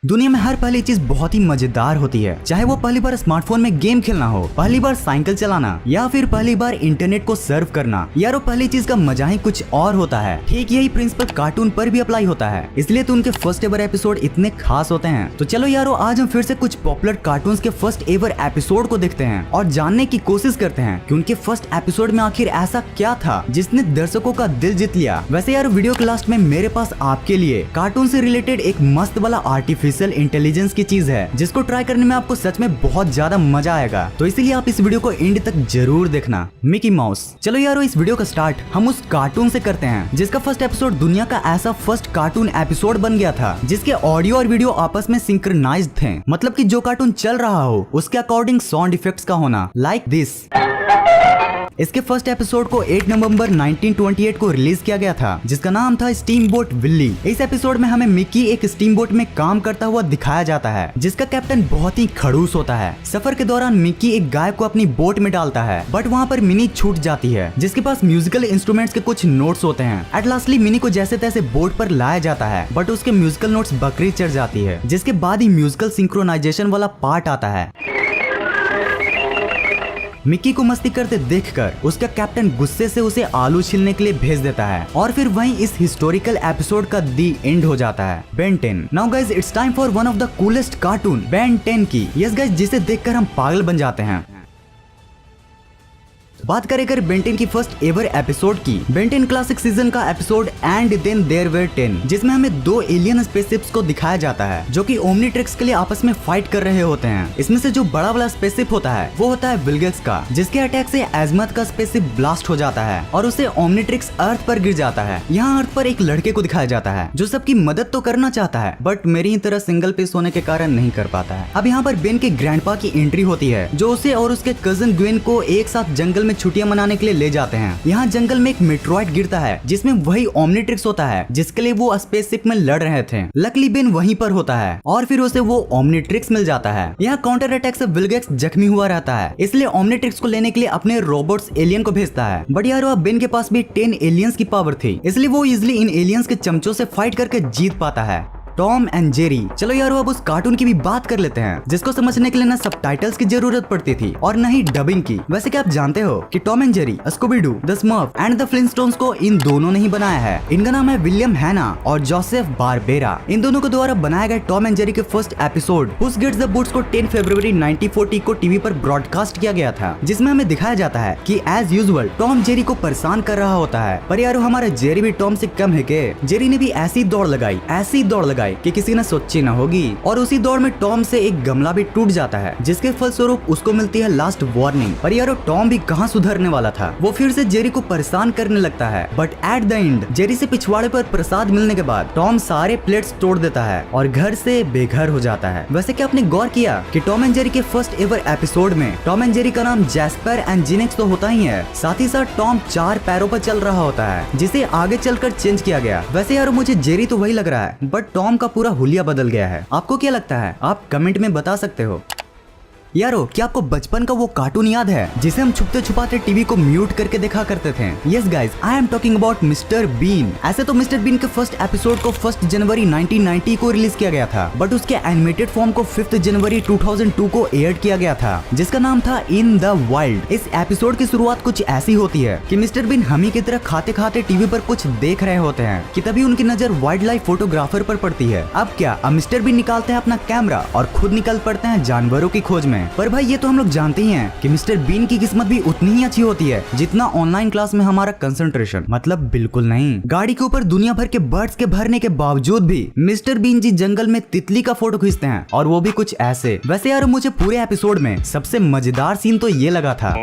दुनिया में हर पहली चीज बहुत ही मजेदार होती है, चाहे वो पहली बार स्मार्टफोन में गेम खेलना हो, पहली बार साइकिल चलाना या फिर पहली बार इंटरनेट को सर्व करना। यारो पहली चीज का मजा ही कुछ और होता है। ठीक यही प्रिंसिपल कार्टून पर भी अप्लाई होता है, इसलिए तो उनके फर्स्ट एवर एपिसोड इतने खास होते हैं। तो चलो यारो आज हम फिर से कुछ पॉपुलर कार्टून्स के फर्स्ट एवर एपिसोड को देखते हैं और जानने की कोशिश करते हैं कि उनके फर्स्ट एपिसोड में आखिर ऐसा क्या था जिसने दर्शकों का दिल जीत लिया। वैसे यार वीडियो के लास्ट में मेरे पास आपके लिए कार्टून से रिलेटेड एक मस्त वाला आर्टिफिशियल इंटेलिजेंस की चीज है जिसको ट्राई करने में आपको सच में बहुत ज्यादा मजा आएगा। तो इसीलिए आप इस वीडियो को एंड तक जरूर देखना। Mickey mouse. चलो यारो इस वीडियो का स्टार्ट हम उस कार्टून से करते हैं जिसका फर्स्ट एपिसोड दुनिया का ऐसा फर्स्ट कार्टून एपिसोड बन गया था जिसके ऑडियो और वीडियो आपस में सिंक्रोनाइज्ड थे। मतलब कि जो कार्टून चल रहा हो उसके अकॉर्डिंग साउंड इफेक्ट्स का होना, लाइक दिस। इसके फर्स्ट एपिसोड को 8 नवंबर 1928 को रिलीज किया गया था जिसका नाम था स्टीम बोट विल्ली। इस एपिसोड में हमें मिकी एक स्टीम बोट में काम करता हुआ दिखाया जाता है जिसका कैप्टन बहुत ही खड़ूस होता है। सफर के दौरान मिकी एक गाय को अपनी बोट में डालता है बट वहाँ पर मिनी छूट जाती है जिसके पास म्यूजिकल इंस्ट्रूमेंट्स के कुछ नोट्स होते हैं। एट लास्टली मिनी को जैसे तैसे बोट पर लाया जाता है बट उसके म्यूजिकल नोट्स बकरी चढ़ जाती है जिसके बाद ही म्यूजिकल सिंक्रोनाइजेशन वाला पार्ट आता है। मिक्की को मस्ती करते देखकर उसका कैप्टन गुस्से से उसे आलू छीलने के लिए भेज देता है और फिर वहीं इस हिस्टोरिकल एपिसोड का दी एंड हो जाता है। Ben 10। Now guys it's time for one of the coolest cartoon Ben 10 की। यस गाइस जिसे देखकर हम पागल बन जाते हैं। बात करें अगर बेन 10 की फर्स्ट एवर एपिसोड की, बेन 10 क्लासिक सीजन का episode and then there were 10 जिसमें हमें दो एलियन स्पेसशिप्स को दिखाया जाता है जो कि ओमनीट्रिक्स के लिए आपस में फाइट कर रहे होते हैं। इसमें से जो बड़ा वाला स्पेसशिप होता है वो होता है विलगेक्स का, जिसके अटैक से एजमथ का स्पेसशिप ब्लास्ट हो जाता है और उसे ओमनीट्रिक्स अर्थ पर गिर जाता है। यहाँ अर्थ पर एक लड़के को दिखाया जाता है जो सबकी मदद तो करना चाहता है बट मेरी ही तरह सिंगल पीस होने के कारण नहीं कर पाता है। अब यहाँ पर बेन के ग्रैंडपा की एंट्री होती है जो उसे और उसके कजन ग्वेन को एक साथ जंगल में छुट्टियां मनाने के लिए ले जाते हैं। यहाँ जंगल में एक मेट्रॉइड गिरता है जिसमें वही ओमनीट्रिक्स होता है जिसके लिए वो स्पेसशिप में लड़ रहे थे। लकली बेन वहीं पर होता है और फिर उसे वो ओमनीट्रिक्स मिल जाता है। यहाँ काउंटर अटैक से विलगेक्स जख्मी हुआ रहता है इसलिए ओमनीट्रिक्स को लेने के लिए अपने रोबोट्स एलियन को भेजता है। बट यार अब बेन के पास भी 10 एलियंस की पावर थी इसलिए वो इजिली इन एलियंस के चमचों से फाइट करके जीत पाता है। Tom and Jerry. चलो यारो अब उस कार्टून की भी बात कर लेते हैं जिसको समझने के लिए ना सबटाइटल्स की जरूरत पड़ती थी और न ही डबिंग की। वैसे क्या आप जानते हो कि Tom and Jerry, Scooby Doo, the Smurf and the Flintstones को इन दोनों ने ही बनाया है। इनका नाम है विलियम हैना और जोसेफ बारबेरा। इन दोनों के द्वारा बनाया गया टॉम एंड जेरी के फर्स्ट एपिसोड पुस गेट्स द बूट्स को 10 फरवरी 1940 को टीवी पर ब्रॉडकास्ट किया गया था जिसमें हमें दिखाया जाता है कि एज यूजुअल टॉम जेरी को परेशान कर रहा होता है। पर यारो हमारा जेरी भी टॉम से कम है के? जेरी ने भी ऐसी दौड़ लगाई कि किसी ने सोची न होगी और उसी दौड़ में टॉम से एक गमला भी टूट जाता है जिसके फलस्वरूप उसको मिलती है लास्ट वार्निंग। पर यारो टॉम भी कहाँ सुधरने वाला था, वो फिर से जेरी को परेशान करने लगता है। But at the end Jerry से पिछवाड़े पर प्रसाद मिलने के बाद टॉम सारे प्लेट्स तोड़ देता है और घर से बेघर हो जाता है। वैसे क्या आपने गौर किया कि टॉम एंड जेरी के फर्स्ट एवर एपिसोड में टॉम एंड जेरी का नाम जैस्पर एंड जिनेक्स तो होता ही है, साथ ही साथ टॉम 4 पैरों पर चल रहा होता है जिसे आगे चलकर चेंज किया गया। वैसे यारो मुझे जेरी तो वही लग रहा है बट टॉम का पूरा हुलिया बदल गया है। आपको क्या लगता है? आप कमेंट में बता सकते हो। यारो क्या आपको बचपन का वो कार्टून याद है जिसे हम छुपते छुपाते टीवी को म्यूट करके देखा करते थे? Yes guys I am talking about Mister Bean. ऐसे तो मिस्टर बीन के फर्स्ट एपिसोड को 1 जनवरी 1990 को रिलीज किया गया था बट उसके एनिमेटेड फॉर्म को 5 जनवरी 2002 को एयर किया गया था जिसका नाम था इन द वाइल्ड। इस एपिसोड की शुरुआत कुछ ऐसी होती है कि मिस्टर बीन हमी की तरह खाते खाते टीवी पर कुछ देख रहे होते हैं कि तभी उनकी नजर वाइल्ड लाइफ फोटोग्राफर पर पड़ती है। अब क्या, अब मिस्टर बीन निकालते हैं अपना कैमरा और खुद निकल पड़ते हैं जानवरों की खोज में। पर भाई ये तो हम लोग जानते ही हैं कि मिस्टर बीन की किस्मत भी उतनी ही अच्छी होती है जितना ऑनलाइन क्लास में हमारा कंसंट्रेशन। मतलब बिल्कुल नहीं। गाड़ी के ऊपर दुनिया भर के बर्ड्स के भरने के बावजूद भी मिस्टर बीन जी जंगल में तितली का फोटो खींचते हैं और वो भी कुछ ऐसे। वैसे यार मुझे पूरे एपिसोड में सबसे मजेदार सीन तो ये लगा था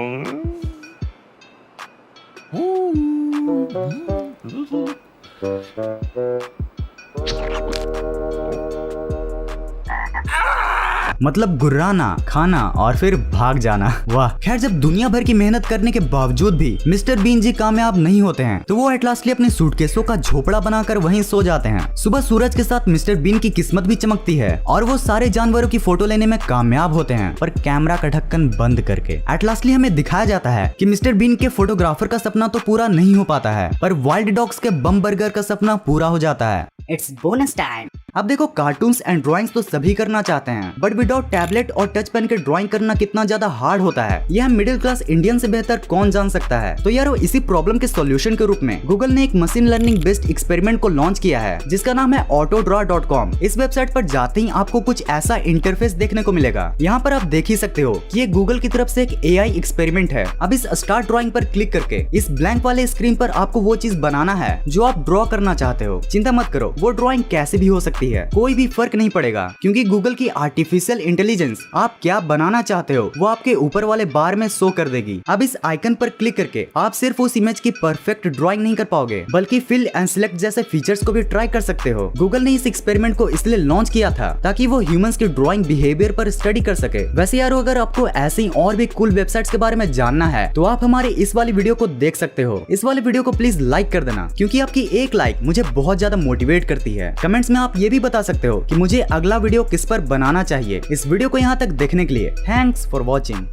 मतलब गुर्राना, खाना और फिर भाग जाना। वाह। खैर जब दुनिया भर की मेहनत करने के बावजूद भी मिस्टर बीन जी कामयाब नहीं होते हैं तो वो एट लास्टली अपने सूटकेसों का झोपड़ा बनाकर वहीं सो जाते हैं। सुबह सूरज के साथ मिस्टर बीन की किस्मत भी चमकती है और वो सारे जानवरों की फोटो लेने में कामयाब होते हैं पर कैमरा का ढक्कन बंद करके। एट लास्टली हमें दिखाया जाता है कि मिस्टर बीन के फोटोग्राफर का सपना तो पूरा नहीं हो पाता है पर वाइल्ड डॉग्स के बम बर्गर का सपना पूरा हो जाता है। It's bonus time. अब देखो, कार्टून्स एंड ड्राइंग्स तो सभी करना चाहते हैं, बट विदाउट टैबलेट और टच पेन के ड्राइंग करना कितना ज्यादा हार्ड होता है, यह मिडिल क्लास इंडियन से बेहतर कौन जान सकता है। तो यार, इसी प्रॉब्लम के सॉल्यूशन के रूप में गूगल ने एक मशीन लर्निंग बेस्ड एक्सपेरिमेंट को लॉन्च किया है, जिसका नाम है autodraw.com। इस वेबसाइट पर जाते ही आपको कुछ ऐसा इंटरफेस देखने को मिलेगा। यहाँ पर आप देख ही सकते हो कि ये गूगल की तरफ से एक AI एक्सपेरिमेंट है। अब इस स्टार्ट ड्राइंग पर क्लिक करके इस ब्लैंक वाले स्क्रीन पर आपको वो चीज बनाना है जो आप ड्रॉ करना चाहते हो। चिंता मत करो, वो ड्राइंग कैसे भी हो सकती है, कोई भी फर्क नहीं पड़ेगा, क्योंकि गूगल की आर्टिफिशियल इंटेलिजेंस आप क्या बनाना चाहते हो वो आपके ऊपर वाले बार में शो कर देगी। अब इस आइकन पर क्लिक करके आप सिर्फ उस इमेज की परफेक्ट ड्राइंग नहीं कर पाओगे, बल्कि फिल एंड सिलेक्ट जैसे फीचर्स को भी ट्राई कर सकते हो। गूगल ने इस एक्सपेरिमेंट को इसलिए लॉन्च किया था ताकि वो ह्यूमंस की ड्राइंग बिहेवियर पर स्टडी कर सके। वैसे यारो, अगर आपको ऐसे ही और भी कूल वेबसाइट्स के बारे में जानना है तो आप हमारे इस वाली वीडियो को देख सकते हो। इस वाले वीडियो को प्लीज लाइक कर देना, क्योंकि आपकी एक लाइक मुझे बहुत ज्यादा मोटिवेट करती है। कमेंट्स में आप ये भी बता सकते हो कि मुझे अगला वीडियो किस पर बनाना चाहिए। इस वीडियो को यहाँ तक देखने के लिए थैंक्स फॉर वॉचिंग।